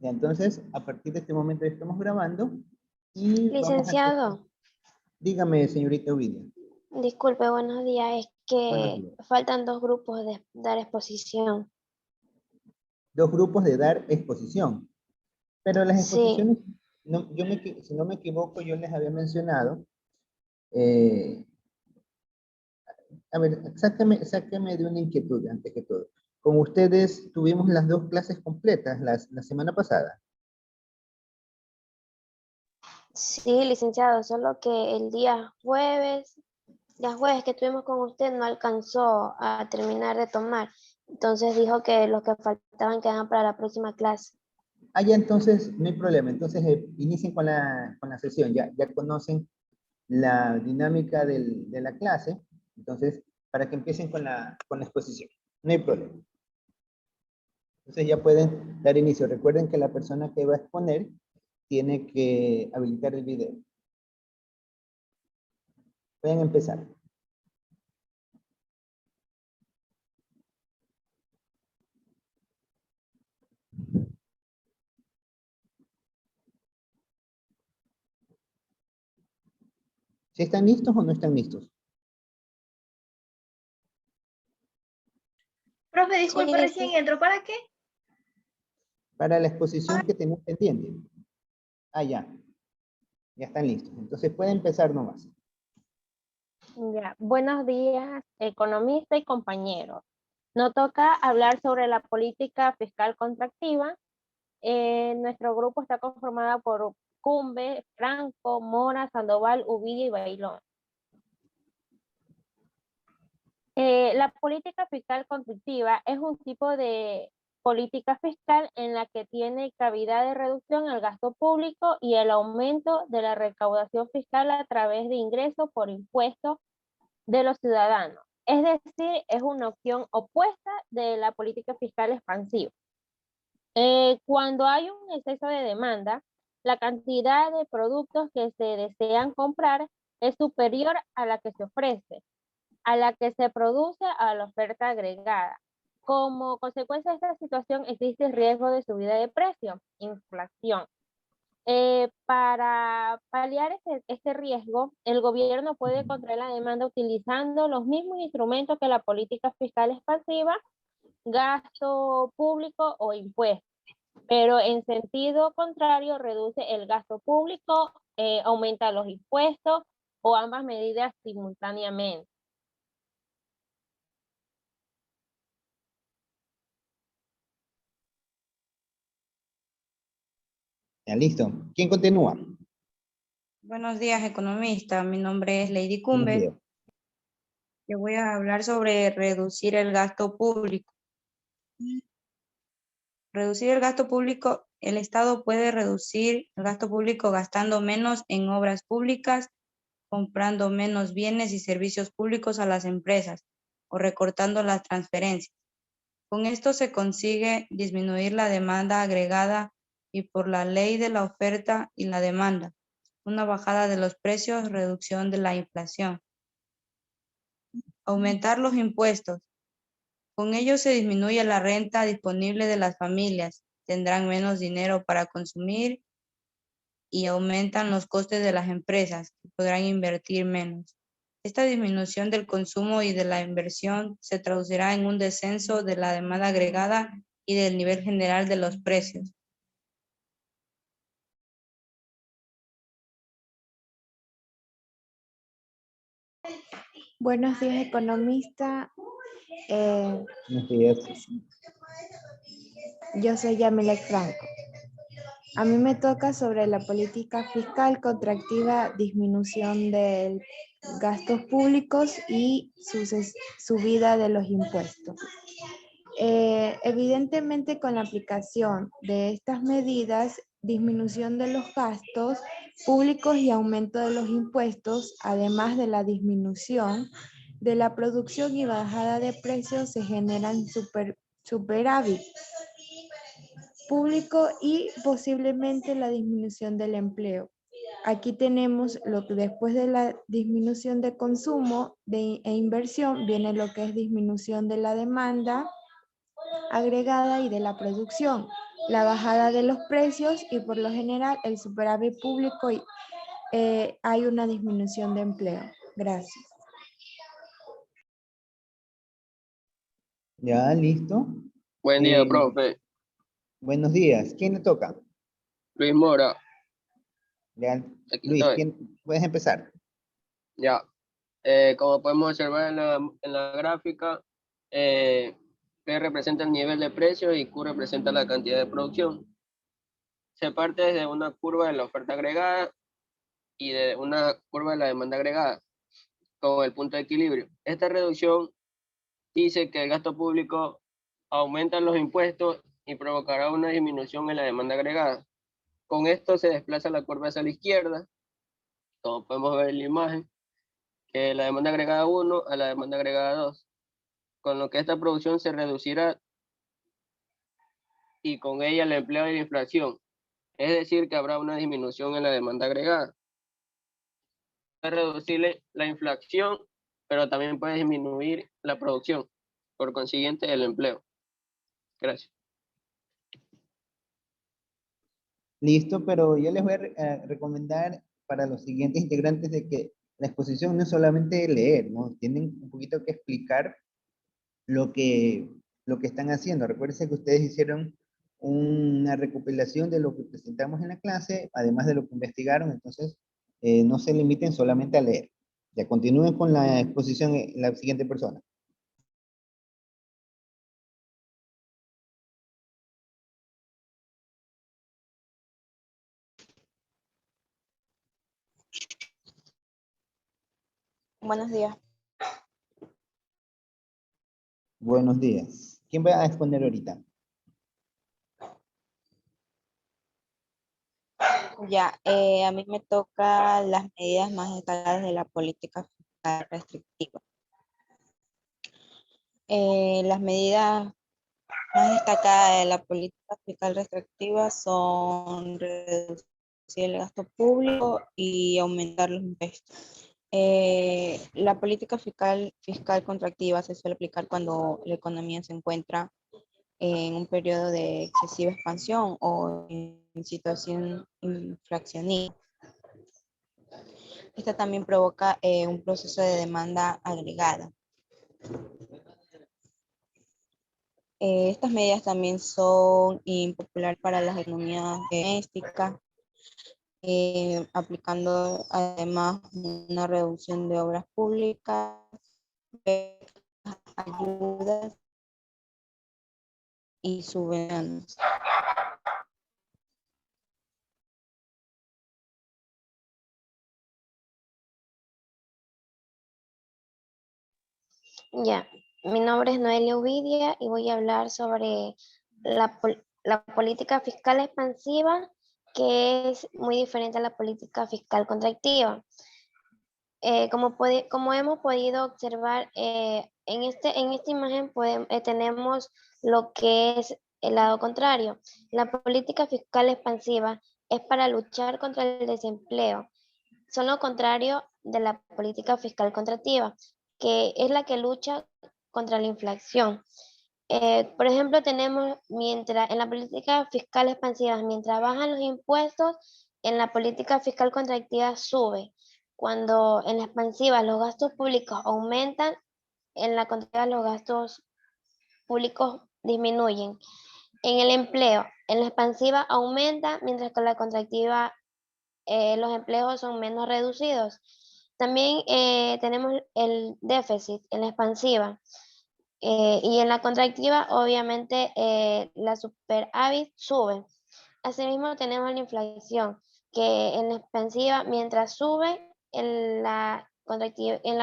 Ya, entonces, a partir de este momento ya estamos grabando y vamos a empezar. Licenciado, Dígame, señorita Ovidia. disculpe, buenos días. Es Buenos que días. faltan dos grupos de dar exposición. Dos grupos de dar exposición. Pero las Sí, exposiciones, no, si no me equivoco, yo les había mencionado. eh, a ver, sáqueme de una inquietud antes que todo. Con ustedes tuvimos las dos clases completas la semana pasada. sí, licenciado, solo que día jueves que estuvimos con usted no alcanzó a terminar de tomar. Entonces dijo que los que faltaban quedaban para la próxima clase. Ah, ya, entonces no hay problema. Entonces inicien con la sesión. Ya conocen la dinámica de la clase. Entonces, para que empiecen con la exposición. No hay problema. Entonces ya pueden dar inicio. Recuerden que la persona que va a exponer tiene que habilitar el video. Pueden empezar. ¿Si están listos o no están listos? Profe, Sí, disculpe, recién entro. ¿Para qué? Para la exposición que tenemos pendiente. Ah, ya. Ya están listos. Entonces pueden empezar nomás. Ya, buenos días, economista y compañeros. Nos toca hablar sobre la política fiscal contractiva. Nuestro grupo está conformado por Cumbe, Franco, Mora, Sandoval, Ubidia y Bailón. La política fiscal contractiva es un tipo de política fiscal en la que tiene cavidad de reducción al gasto público y el aumento de la recaudación fiscal a través de ingresos por impuestos de los ciudadanos. Es decir, es una opción opuesta de la política fiscal expansiva. Cuando hay un exceso de demanda, la cantidad de productos que se desean comprar es superior a la que se ofrece, a la que se produce a la oferta agregada. Como consecuencia de esta situación existe riesgo de subida de precios, inflación. Para paliar este riesgo, el gobierno puede controlar la demanda utilizando los mismos instrumentos que la política fiscal expansiva, gasto público o impuestos, pero en sentido contrario reduce el gasto público, aumenta los impuestos o ambas medidas simultáneamente. Ya, listo. ¿Quién continúa? Buenos días, economista. Mi nombre es Lady Buenos Cumbe. días. Yo voy a hablar sobre reducir el gasto público. Reducir el gasto público, el Estado puede reducir el gasto público gastando menos en obras públicas, comprando menos bienes y servicios públicos a las empresas o recortando las transferencias. Con esto se consigue disminuir la demanda agregada y por la ley de la oferta y la demanda, una bajada de los precios, reducción de la inflación. Aumentar los impuestos. Con ello se disminuye la renta disponible de las familias, tendrán menos dinero para consumir y aumentan los costes de las empresas, que podrán invertir menos. Esta disminución del consumo y de la inversión se traducirá en un descenso de la demanda agregada y del nivel general de los precios. Buenos días, economista. Buenos días. Yo soy Yamilek Franco. A mí me toca sobre la política fiscal contractiva, disminución de gastos públicos y subida de los impuestos. Evidentemente, con la aplicación de estas medidas, disminución de los gastos públicos y aumento de los impuestos, además de la disminución de la producción y bajada de precios, se generan superávit público y posiblemente la disminución del empleo. Aquí tenemos lo que después de la disminución de consumo e inversión viene lo que es disminución de la demanda agregada y de la producción. la bajada de los precios y por lo general el superávit público y hay una disminución de empleo. Gracias. Ya, listo. Buen día, Eh, profe. Buenos días. ¿Quién le toca? Luis Mora, Ya, aquí Luis, estoy. puedes empezar. Ya. Como podemos observar en la gráfica, P representa el nivel de precio y Q representa la cantidad de producción. Se parte desde una curva de la oferta agregada y de una curva de la demanda agregada, con el punto de equilibrio. Esta reducción dice que el gasto público aumenta los impuestos y provocará una disminución en la demanda agregada. Con esto se desplaza la curva hacia la izquierda, como podemos ver en la imagen, que la demanda agregada 1 a la demanda agregada 2, con lo que esta producción se reducirá y con ella el empleo y la inflación. Es decir, que habrá una disminución en la demanda agregada. Puede reducir la inflación, pero también puede disminuir la producción, por consiguiente el empleo. Gracias. Listo, pero yo les voy a recomendar para los siguientes integrantes de que la exposición no es solamente leer, ¿no? Tienen un poquito que explicar lo que, lo que están haciendo. Recuerden que ustedes hicieron una recopilación de lo que presentamos en la clase, además de lo que investigaron, entonces no se limiten solamente a leer. Ya continúen con la exposición la siguiente persona. Buenos días. Buenos días. ¿Quién va a exponer ahorita? Ya, a mí me toca las medidas más destacadas de la política fiscal restrictiva. Las medidas más destacadas de la política fiscal restrictiva son reducir el gasto público y aumentar los impuestos. La política fiscal contractiva se suele aplicar cuando la economía se encuentra en un periodo de excesiva expansión o en situación inflacionista. Esta también provoca un proceso de demanda agregada. Estas medidas también son impopulares para las economías domésticas, aplicando además una reducción de obras públicas, ayudas y subvenciones. Ya, mi nombre es Noelia Ovidia y voy a hablar sobre la política fiscal expansiva, que es muy diferente a la política fiscal contractiva. Como hemos podido observar, en esta imagen tenemos lo que es el lado contrario. La política fiscal expansiva es para luchar contra el desempleo. Son lo contrario de la política fiscal contractiva, que es la que lucha contra la inflación. Por ejemplo, tenemos en la política fiscal expansiva, mientras bajan los impuestos, en la política fiscal contractiva sube. Cuando en la expansiva los gastos públicos aumentan, en la contractiva los gastos públicos disminuyen. En el empleo, en la expansiva aumenta, mientras que en la contractiva los empleos son menos reducidos. También tenemos el déficit en la expansiva. Y en la contractiva, obviamente, la superávit sube. Asimismo, tenemos la inflación, que en la expansiva, mientras sube, en la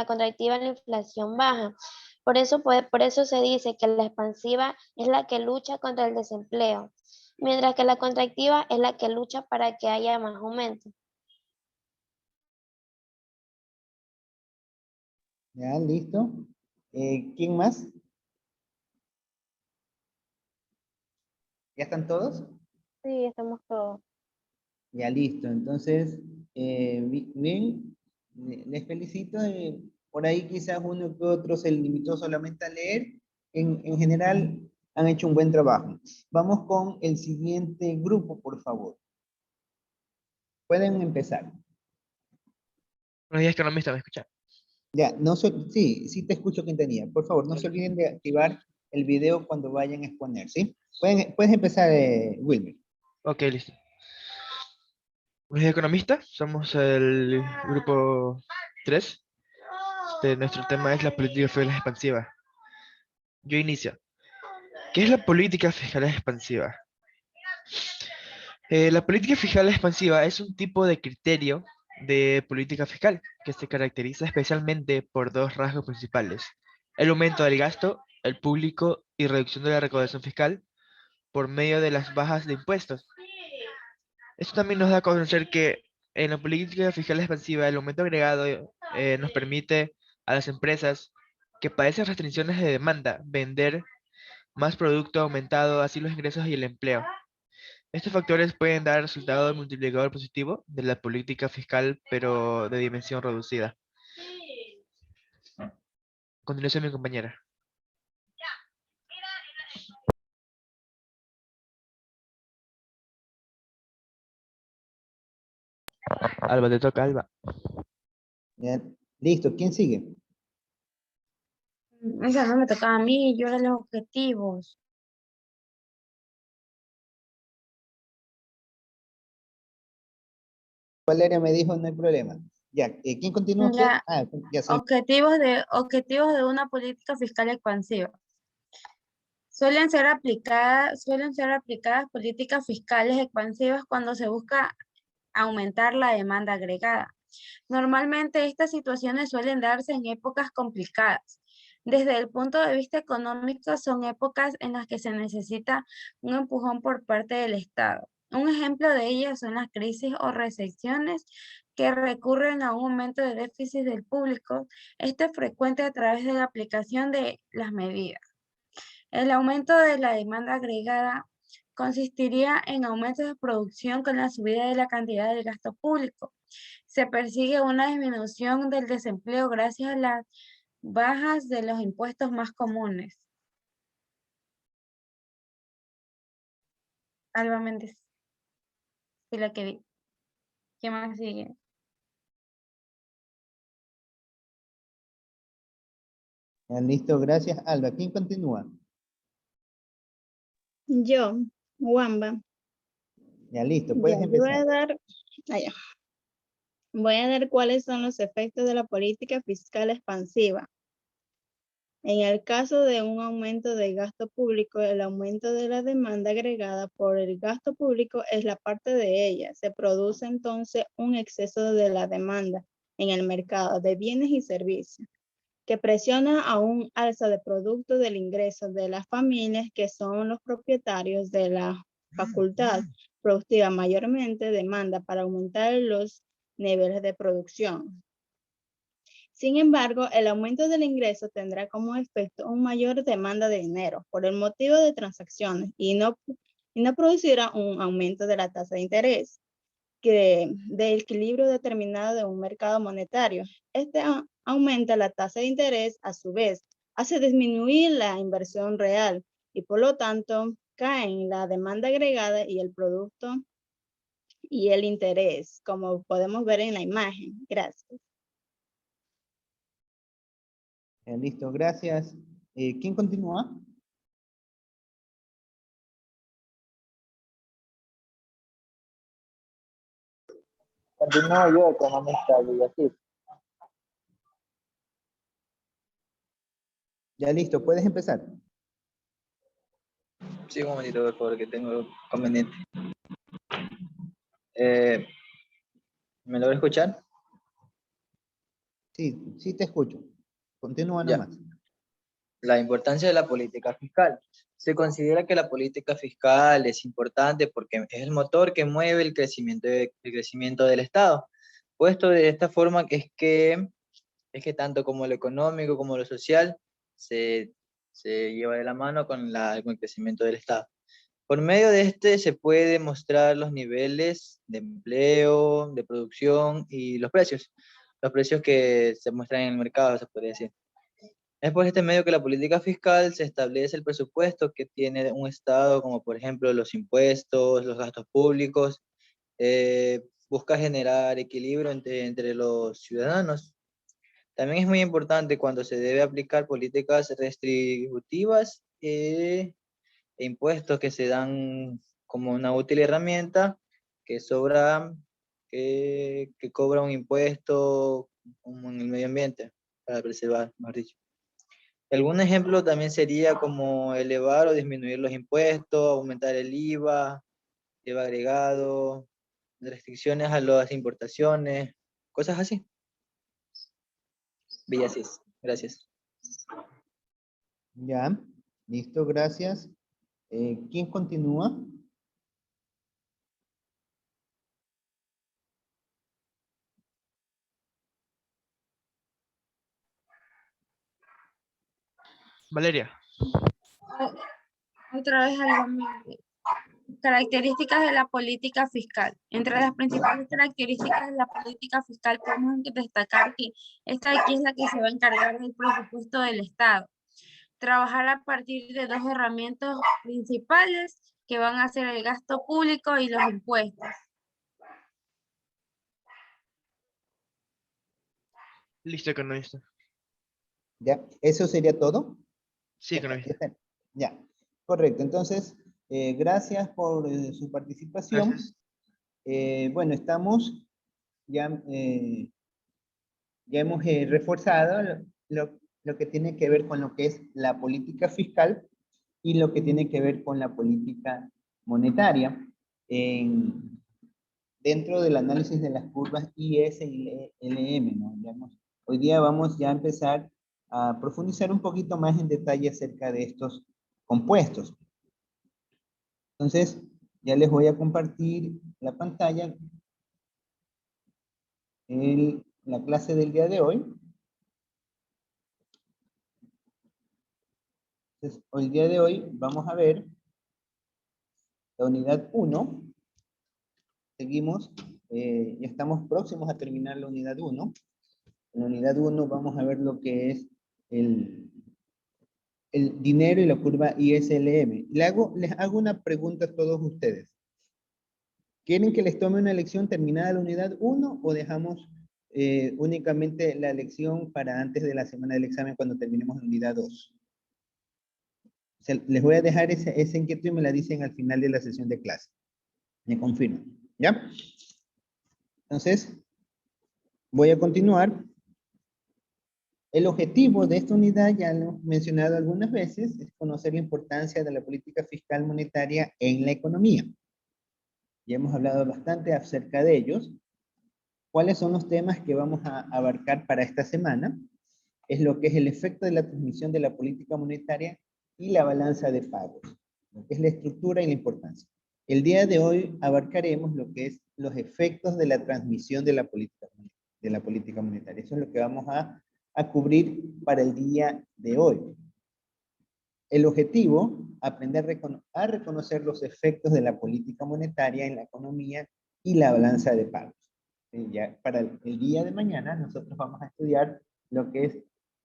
contractiva la inflación baja. Por eso se dice que la expansiva es la que lucha contra el desempleo, mientras que la contractiva es la que lucha para que haya más aumento. Ya, listo. ¿Quién más? ¿Ya están todos? Sí, estamos todos. Ya, listo. Entonces, bien, les felicito. Por ahí quizás uno que otro se limitó solamente a leer. En general, Han hecho un buen trabajo. Vamos con el siguiente grupo, por favor. Pueden empezar. Buenos días, economista, ¿me escucha? Ya, sí te escucho, Quintanilla. Por favor, no se olviden de activar el video cuando vayan a exponer, ¿sí? Puedes empezar, Wilmer. Ok, listo. Buenos días, economista. Somos el grupo 3. Nuestro tema es la política fiscal expansiva. Yo inicio. ¿Qué es la política fiscal expansiva? La política fiscal expansiva es un tipo de criterio de política fiscal que se caracteriza especialmente por dos rasgos principales: el aumento del gasto, el público, y reducción de la recaudación fiscal por medio de las bajas de impuestos. Esto también nos da a conocer que en la política fiscal expansiva el aumento agregado nos permite a las empresas que padecen restricciones de demanda vender más producto, aumentado así los ingresos y el empleo. Estos factores pueden dar resultado del multiplicador positivo de la política fiscal, pero de dimensión reducida. A continuación, mi compañera. Alba, te toca, Alba. Ya, listo, ¿quién sigue? Esa no me tocaba a mí, yo era los objetivos. Valeria me dijo, no hay problema. Ya, ¿quién continúa? Ya, Ya soy. objetivos de una política fiscal expansiva. Suelen ser aplicadas políticas fiscales expansivas cuando se busca aumentar la demanda agregada. Normalmente estas situaciones suelen darse en épocas complicadas. Desde el punto de vista económico, son épocas en las que se necesita un empujón por parte del Estado. Un ejemplo de ellas son las crisis o recesiones que recurren a un aumento de déficit del público. Esto es frecuente a través de la aplicación de las medidas. El aumento de la demanda agregada consistiría en aumentos de producción con la subida de la cantidad del gasto público. Se persigue una disminución del desempleo gracias a las bajas de los impuestos más comunes. Alba Méndez. Sí, la que vi. ¿Quién más sigue? Ya, listo, gracias, Alba. ¿Quién continúa? Yo, Wamba, Ya, listo, puedes ya, yo voy a empezar. dar, voy a dar cuáles son los efectos de la política fiscal expansiva. En el caso de un aumento del gasto público, el aumento de la demanda agregada por el gasto público es la parte de ella. Se produce entonces un exceso de la demanda en el mercado de bienes y servicios, que presiona a un alza de producto del ingreso de las familias que son los propietarios de la facultad productiva, mayormente demanda para aumentar los niveles de producción. Sin embargo, el aumento del ingreso tendrá como efecto una mayor demanda de dinero por el motivo de transacciones y no producirá un aumento de la tasa de interés del equilibrio determinado de un mercado monetario. Este aumenta la tasa de interés, a su vez, hace disminuir la inversión real y por lo tanto caen la demanda agregada y el producto y el interés, como podemos ver en la imagen. Gracias. Ya, listo, gracias. ¿Quién continúa? Continúo yo, economista, Villasís. Ya, listo, puedes empezar. Sí, un momentito, por favor, que tengo conveniente. ¿Me logra escuchar? Sí, sí te escucho. Continúa Ya. nomás. La importancia de la política fiscal. Se considera que la política fiscal es importante porque es el motor que mueve el crecimiento del Estado. Puesto de esta forma que es que tanto como lo económico como lo social se lleva de la mano con el crecimiento del Estado. Por medio de este se puede mostrar los niveles de empleo, de producción y los precios que se muestran en el mercado, se podría decir. Es por este medio que la política fiscal se establece el presupuesto que tiene un Estado, como por ejemplo los impuestos, los gastos públicos, busca generar equilibrio entre los ciudadanos. También es muy importante cuando se debe aplicar políticas restributivas e impuestos que se dan como una útil herramienta que sobra, que cobra un impuesto como en el medio ambiente para preservar, mejor dicho. Algún ejemplo también sería como elevar o disminuir los impuestos, aumentar el IVA agregado, restricciones a las importaciones, cosas así. Villasís, gracias. Ya, listo, gracias. ¿Quién continúa? Valeria. Otra vez algo más. Características de la política fiscal. Entre las principales características de la política fiscal podemos destacar que esta de aquí es la que se va a encargar del presupuesto del Estado. Trabajar a partir de dos herramientas principales que van a ser el gasto público y los impuestos. Listo, economista. ¿Ya? ¿Eso sería todo? Sí, economista. Ya, correcto. Entonces, gracias por su participación. Gracias. Bueno, estamos, ya hemos reforzado lo que tiene que ver con lo que es la política fiscal y lo que tiene que ver con la política monetaria dentro del análisis de las curvas IS y LM, ¿no? Hoy día vamos ya a empezar a profundizar un poquito más en detalle acerca de estos compuestos. Entonces, ya les voy a compartir la pantalla, la clase del día de hoy. Entonces, hoy día de hoy vamos a ver la unidad 1. Seguimos, ya estamos próximos a terminar la unidad 1. En la unidad 1 vamos a ver lo que es el dinero y la curva ISLM. Les hago una pregunta a todos ustedes. ¿Quieren que les tome una lección terminada la unidad 1 o dejamos únicamente la lección para antes de la semana del examen cuando terminemos la unidad 2? Les voy a dejar esa inquietud y me la dicen al final de la sesión de clase. Me confirman, ¿ya? Entonces, voy a continuar. El objetivo de esta unidad, ya lo hemos mencionado algunas veces, es conocer la importancia de la política fiscal monetaria en la economía. Ya hemos hablado bastante acerca de ellos. ¿Cuáles son los temas que vamos a abarcar para esta semana? Es lo que es el efecto de la transmisión de la política monetaria y la balanza de pagos, lo que es la estructura y la importancia. El día de hoy abarcaremos lo que es los efectos de la transmisión de la política monetaria. Eso es lo que vamos a cubrir para el día de hoy. El objetivo, aprender a reconocer los efectos de la política monetaria en la economía y la balanza de pagos. Ya para el día de mañana nosotros vamos a estudiar lo que es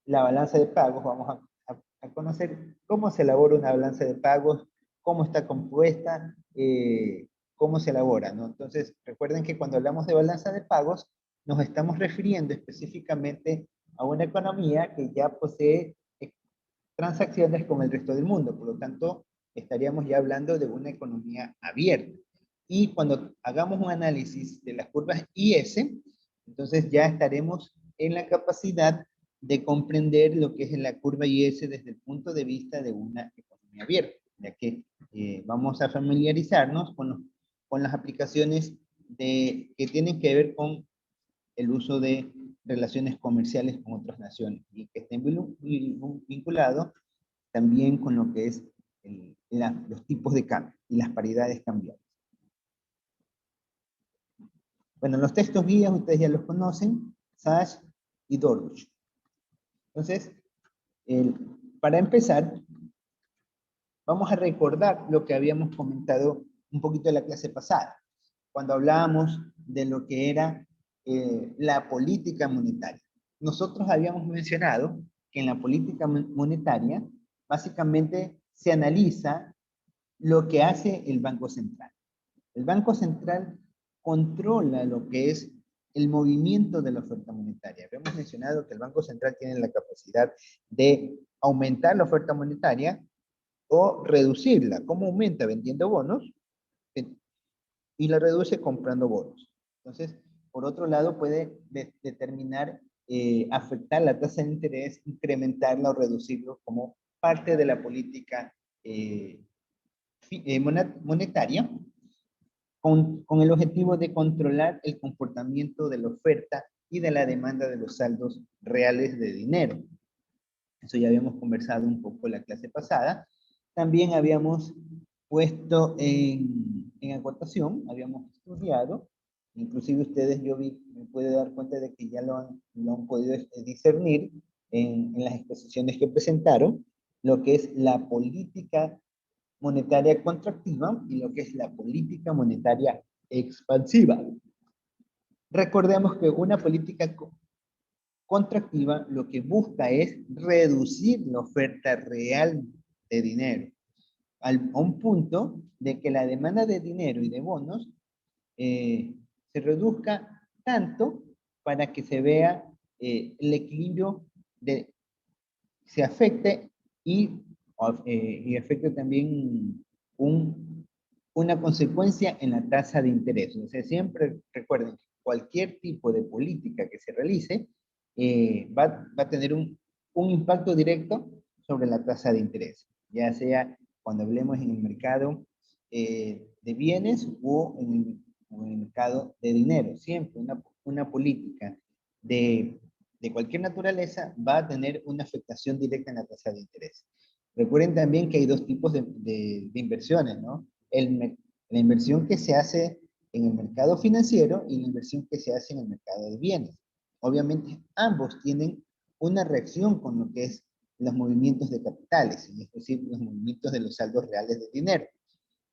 la balanza de pagos. Vamos a conocer cómo se elabora una balanza de pagos, cómo está compuesta, cómo se elabora, ¿no? Entonces, recuerden que cuando hablamos de balanza de pagos, nos estamos refiriendo específicamente a una economía que ya posee transacciones con el resto del mundo. Por lo tanto, estaríamos ya hablando de una economía abierta. Y cuando hagamos un análisis de las curvas IS, entonces ya estaremos en la capacidad de comprender lo que es la curva IS desde el punto de vista de una economía abierta, ya que vamos a familiarizarnos con las aplicaciones que tienen que ver con el uso de relaciones comerciales con otras naciones y que estén vinculados también con lo que es los tipos de cambio y las paridades cambiables. Bueno, los textos guías ustedes ya los conocen, Sachs y Dorbush. Entonces, para empezar, vamos a recordar lo que habíamos comentado un poquito en la clase pasada, cuando hablábamos de lo que era la política monetaria. Nosotros habíamos mencionado que que en la política monetaria básicamente se analiza lo que hace el Banco Central. El Banco Central controla lo que es el movimiento de la oferta monetaria. Habíamos mencionado que el Banco Central tiene la capacidad de aumentar la oferta monetaria o reducirla. ¿Cómo aumenta? Vendiendo bonos y la reduce comprando bonos. Entonces, por otro lado, puede determinar, afectar la tasa de interés, incrementarla o reducirlo como parte de la política monetaria, con el objetivo de controlar el comportamiento de la oferta y de la demanda de los saldos reales de dinero. Eso ya habíamos conversado un poco en la clase pasada. También habíamos puesto en acotación, habíamos estudiado, inclusive ustedes, me puedo dar cuenta de que ya lo han podido discernir en las exposiciones que presentaron, lo que es la política monetaria contractiva y lo que es la política monetaria expansiva. Recordemos que una política contractiva lo que busca es reducir la oferta real de dinero a un punto de que la demanda de dinero y de bonos se reduzca tanto para que se vea el equilibrio se afecte y afecte también una consecuencia en la tasa de interés. O sea, siempre recuerden, cualquier tipo de política que se realice va a tener un impacto directo sobre la tasa de interés, ya sea cuando hablemos en el mercado de bienes o en el mercado de dinero. Siempre una política de cualquier naturaleza va a tener una afectación directa en la tasa de interés. Recuerden también que hay dos tipos de inversiones, ¿no? La inversión que se hace en el mercado financiero y la inversión que se hace en el mercado de bienes. Obviamente ambos tienen una reacción con lo que es los movimientos de capitales, es decir, los movimientos de los saldos reales de dinero.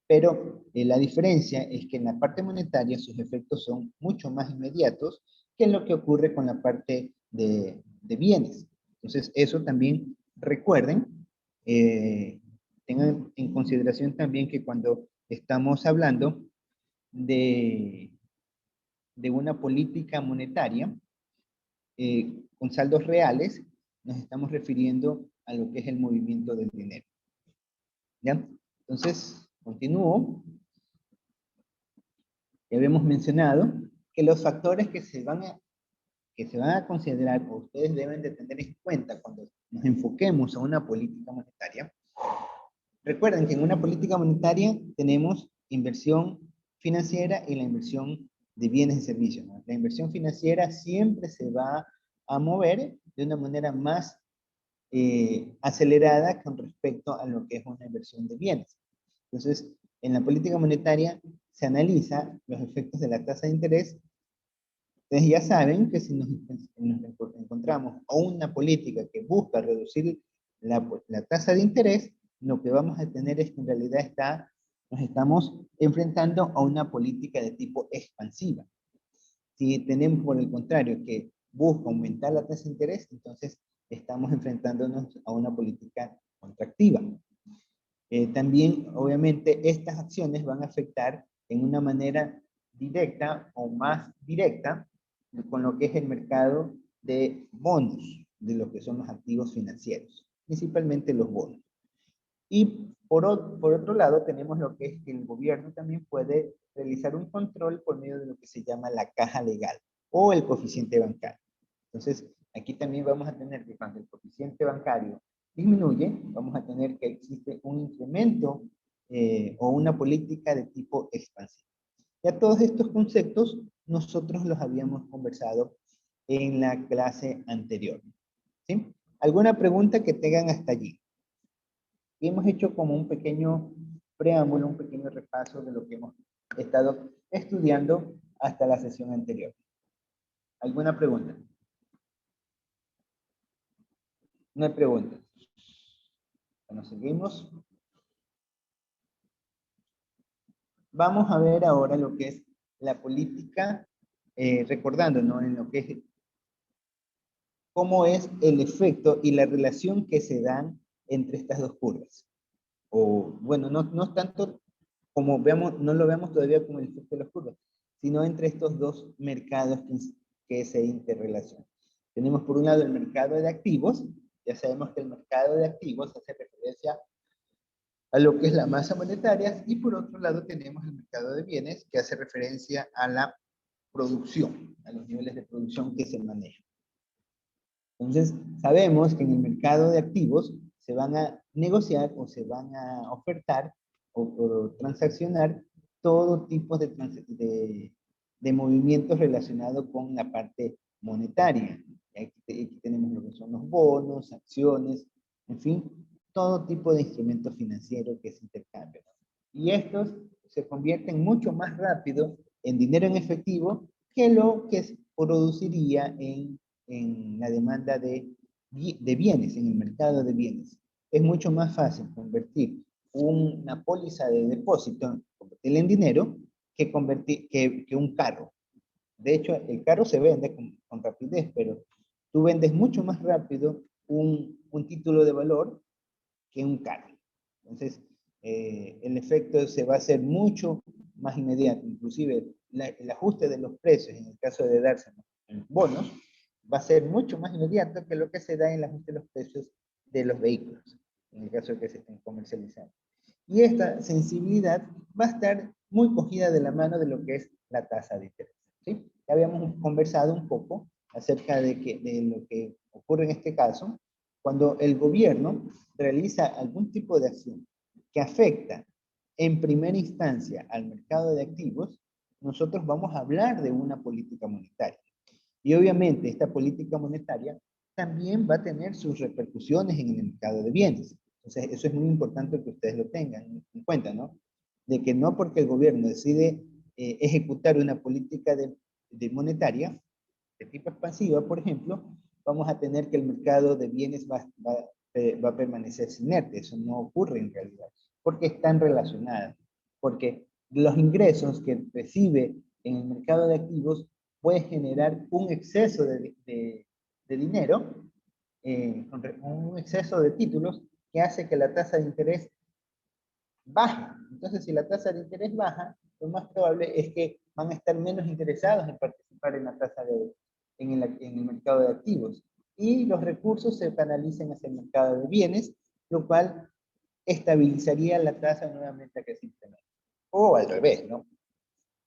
Pero la diferencia es que en la parte monetaria sus efectos son mucho más inmediatos que en lo que ocurre con la parte de bienes. Entonces, eso también recuerden, tengan en consideración también que cuando estamos hablando de una política monetaria con saldos reales, nos estamos refiriendo a lo que es el movimiento del dinero. ¿Ya? Entonces, continúo. Ya habíamos mencionado que los factores que se van a considerar o ustedes deben de tener en cuenta cuando nos enfoquemos a una política monetaria. Recuerden que en una política monetaria tenemos inversión financiera y la inversión de bienes y servicios, ¿no? La inversión financiera siempre se va a mover de una manera más acelerada con respecto a lo que es una inversión de bienes. Entonces, en la política monetaria se analiza los efectos de la tasa de interés. Ustedes ya saben que si nos encontramos a una política que busca reducir la tasa de interés, lo que vamos a tener es que en realidad nos estamos enfrentando a una política de tipo expansiva. Si tenemos, por el contrario, que busca aumentar la tasa de interés, entonces estamos enfrentándonos a una política contractiva. También, obviamente, estas acciones van a afectar en una manera directa o más directa con lo que es el mercado de bonos, de lo que son los activos financieros, principalmente los bonos. Y por otro lado, tenemos lo que es que el gobierno también puede realizar un control por medio de lo que se llama la caja legal o el coeficiente bancario. Entonces, aquí también vamos a tener que cuando el coeficiente bancario disminuye, vamos a tener que existe un incremento o una política de tipo expansivo. Ya todos estos conceptos nosotros los habíamos conversado en la clase anterior. ¿Sí? ¿Alguna pregunta que tengan hasta allí? Y hemos hecho como un pequeño preámbulo, un pequeño repaso de lo que hemos estado estudiando hasta la sesión anterior. ¿Alguna pregunta? No hay preguntas. Bueno, seguimos. Vamos a ver ahora lo que es la política, recordando, ¿no? En lo que es cómo es el efecto y la relación que se dan entre estas dos curvas. O, bueno, no tanto como veamos, no lo veamos todavía como el efecto de las curvas, sino entre estos dos mercados que se interrelacionan. Tenemos por un lado el mercado de activos. Ya sabemos que el mercado de activos hace referencia a lo que es la masa monetaria, y por otro lado tenemos el mercado de bienes, que hace referencia a la producción, a los niveles de producción que se manejan. Entonces, sabemos que en el mercado de activos se van a negociar o se van a ofertar o transaccionar todo tipo de movimientos relacionados con la parte monetaria. Aquí tenemos lo que son los bonos, acciones, en fin, todo tipo de instrumentos financieros que se intercambian. Y estos se convierten mucho más rápido en dinero en efectivo que lo que se produciría en la demanda de bienes, en el mercado de bienes. Es mucho más fácil convertir una póliza de depósito, convertirla en dinero, que un carro. De hecho, el carro se vende con rapidez, pero tú vendes mucho más rápido un título de valor que un carro. Entonces, el efecto se va a hacer mucho más inmediato. Inclusive, el ajuste de los precios, en el caso de darse en bonos, va a ser mucho más inmediato que lo que se da en el ajuste de los precios de los vehículos, en el caso de que se estén comercializando. Y esta sensibilidad va a estar muy cogida de la mano de lo que es la tasa de interés, ¿sí? Ya habíamos conversado un poco acerca de lo que ocurre en este caso, cuando el gobierno realiza algún tipo de acción que afecta en primera instancia al mercado de activos, nosotros vamos a hablar de una política monetaria. Y obviamente esta política monetaria también va a tener sus repercusiones en el mercado de bienes. Entonces eso es muy importante que ustedes lo tengan en cuenta, ¿no? De que no porque el gobierno decide ejecutar una política de monetaria de tipo expansiva, por ejemplo, vamos a tener que el mercado de bienes va a permanecer inerte. Eso no ocurre en realidad, porque están relacionadas, porque los ingresos que recibe en el mercado de activos puede generar un exceso de dinero, un exceso de títulos que hace que la tasa de interés baje. Entonces, si la tasa de interés baja, lo más probable es que van a estar menos interesados en participar en la tasa en el mercado de activos, y los recursos se canalicen hacia el mercado de bienes, lo cual estabilizaría la tasa nuevamente a creciente. O al revés, ¿no?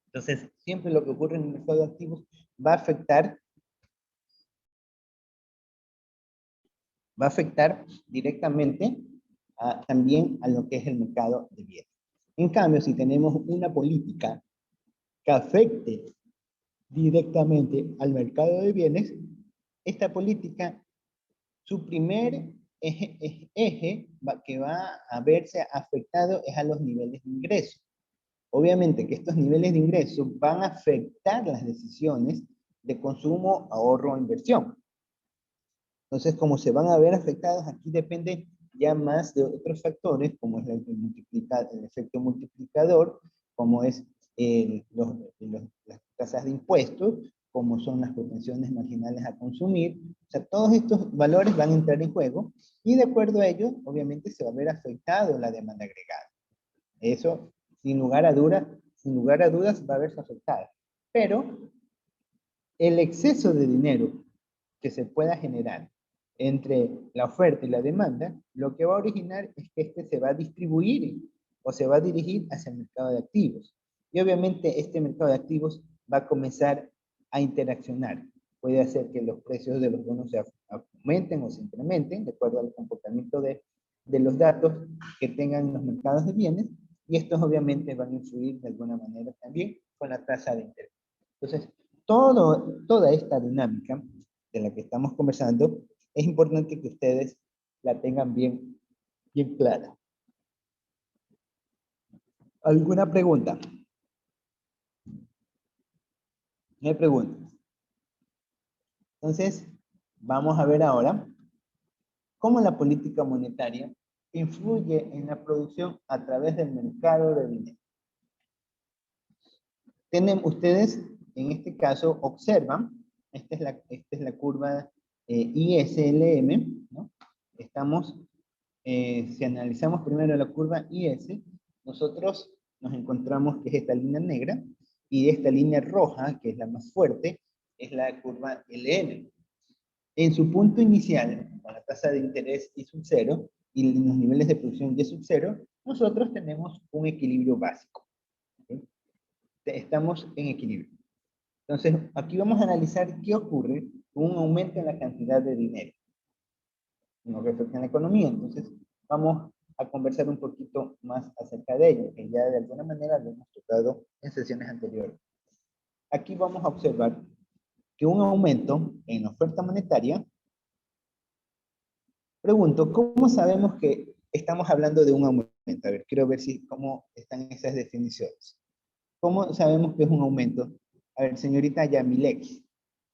Entonces, siempre lo que ocurre en el mercado de activos va a afectar directamente también a lo que es el mercado de bienes. En cambio, si tenemos una política que afecte directamente al mercado de bienes, esta política, su primer eje que va a verse afectado es a los niveles de ingreso. Obviamente que estos niveles de ingreso van a afectar las decisiones de consumo, ahorro o inversión. Entonces, como se van a ver afectados, aquí depende ya más de otros factores, como es el efecto multiplicador, como es las tasas de impuestos, como son las potenciales marginales a consumir. O sea, todos estos valores van a entrar en juego, y de acuerdo a ello, obviamente se va a ver afectado la demanda agregada. Eso, sin lugar a dudas, va a verse afectada. Pero el exceso de dinero que se pueda generar entre la oferta y la demanda, lo que va a originar es que este se va a distribuir o se va a dirigir hacia el mercado de activos. Y obviamente este mercado de activos va a comenzar a interaccionar. Puede hacer que los precios de los bonos se aumenten o se incrementen de acuerdo al comportamiento de los datos que tengan los mercados de bienes, y estos obviamente van a influir de alguna manera también con la tasa de interés. Entonces, toda esta dinámica de la que estamos conversando, es importante que ustedes la tengan bien clara. ¿Alguna pregunta? No hay preguntas. Entonces, vamos a ver ahora cómo la política monetaria influye en la producción a través del mercado de dinero. Ustedes, en este caso, observan, esta es la curva ISLM, ¿no? Si analizamos primero la curva IS, nosotros nos encontramos que es esta línea negra, y esta línea roja, que es la más fuerte, es la curva LN. En su punto inicial, con la tasa de interés I sub 0 y los niveles de producción Y sub 0, nosotros tenemos un equilibrio básico. ¿Okay? Estamos en equilibrio. Entonces, aquí vamos a analizar qué ocurre con un aumento en la cantidad de dinero. Nos refleja en la economía. Entonces, vamos a conversar un poquito más acerca de ello, que ya de alguna manera lo hemos tocado en sesiones anteriores. Aquí vamos a observar que un aumento en la oferta monetaria. Pregunto, ¿cómo sabemos que estamos hablando de un aumento? A ver, quiero ver cómo están esas definiciones. ¿Cómo sabemos que es un aumento? A ver, señorita Yamilex,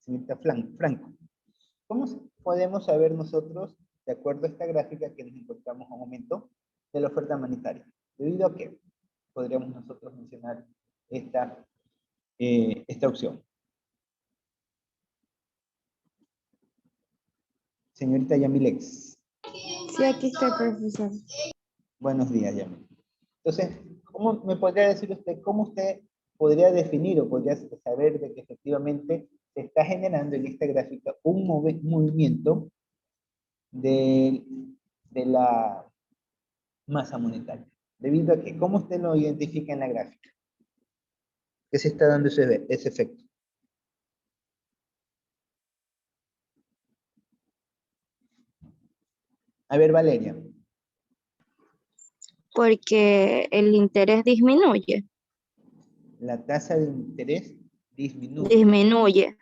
señorita Franco, ¿cómo podemos saber nosotros, de acuerdo a esta gráfica, que nos encontramos un aumento de la oferta monetaria? ¿Debido a qué? Podríamos nosotros mencionar esta opción. Señorita Yamilex. Sí, aquí estoy, profesor. Buenos días, Yamil. Entonces, ¿cómo me podría decir usted, cómo usted podría definir o podría saber de que efectivamente se está generando en esta gráfica un movimiento de la masa monetaria? ¿Debido a qué? ¿Cómo usted lo identifica en la gráfica? ¿Qué se está dando ese efecto? A ver, Valeria. Porque el interés disminuye. La tasa de interés disminuye. Disminuye.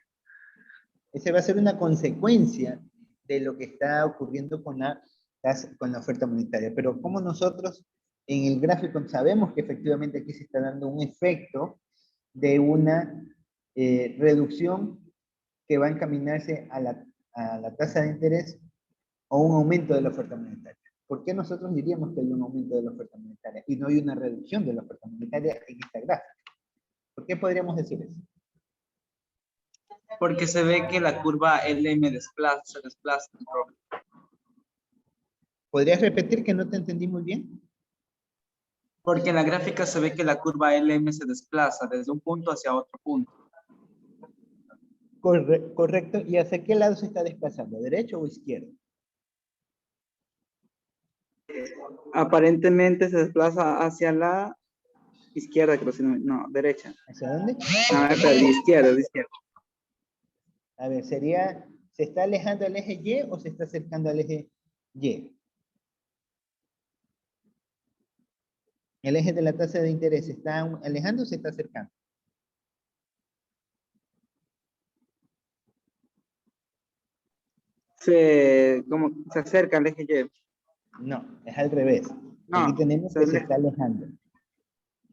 Esa va a ser una consecuencia de lo que está ocurriendo con la oferta monetaria. Pero como nosotros en el gráfico sabemos que efectivamente aquí se está dando un efecto de una reducción que va a encaminarse a la tasa de interés o un aumento de la oferta monetaria. ¿Por qué nosotros diríamos que hay un aumento de la oferta monetaria y no hay una reducción de la oferta monetaria en esta gráfica? ¿Por qué podríamos decir eso? Porque se ve que la curva LM se desplaza. ¿Podrías repetir que no te entendí muy bien? Porque en la gráfica se ve que la curva LM se desplaza desde un punto hacia otro punto. Correcto. ¿Y hacia qué lado se está desplazando? ¿Derecho o izquierdo? Aparentemente se desplaza hacia la izquierda, creo, no, derecha. ¿Hacia dónde? No, izquierda. A ver, ¿se está alejando al eje Y o se está acercando al eje Y? ¿El eje de la tasa de interés se está alejando o se está acercando? Se acerca al eje Y. No, es al revés. No, aquí tenemos que se está alejando.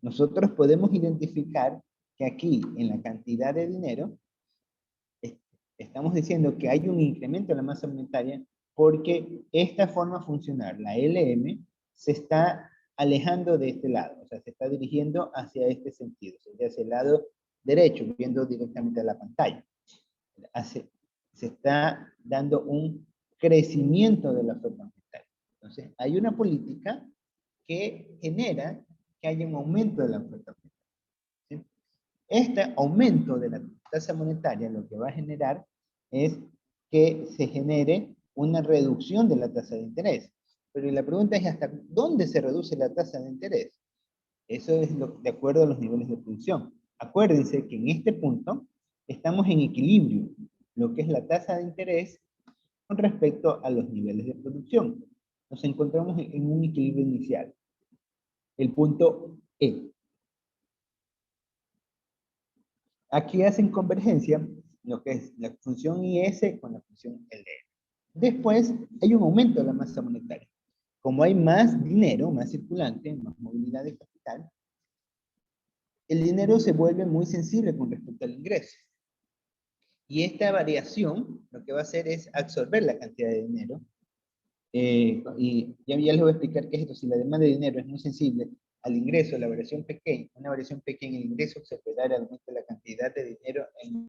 Nosotros podemos identificar que aquí, en la cantidad de dinero, estamos diciendo que hay un incremento en la masa monetaria porque esta forma funcional, la LM, se está alejando de este lado, o sea, se está dirigiendo hacia este sentido, hacia el lado derecho, viendo directamente a la pantalla. Se está dando un crecimiento de la oferta monetaria. Entonces, hay una política que genera que haya un aumento de la oferta monetaria. ¿Sí? Este aumento de la tasa monetaria lo que va a generar es que se genere una reducción de la tasa de interés. Pero la pregunta es, ¿hasta dónde se reduce la tasa de interés? Eso es de acuerdo a los niveles de producción. Acuérdense que en este punto estamos en equilibrio, lo que es la tasa de interés con respecto a los niveles de producción. Nos encontramos en un equilibrio inicial. El punto E. Aquí hacen convergencia lo que es la función IS con la función LM. Después hay un aumento de la masa monetaria. Como hay más dinero, más circulante, más movilidad de capital, el dinero se vuelve muy sensible con respecto al ingreso. Y esta variación lo que va a hacer es absorber la cantidad de dinero. Y ya les voy a explicar qué es esto. Si la demanda de dinero es muy sensible al ingreso, la variación pequeña, una variación pequeña en el ingreso se puede dar aumento de la cantidad de dinero en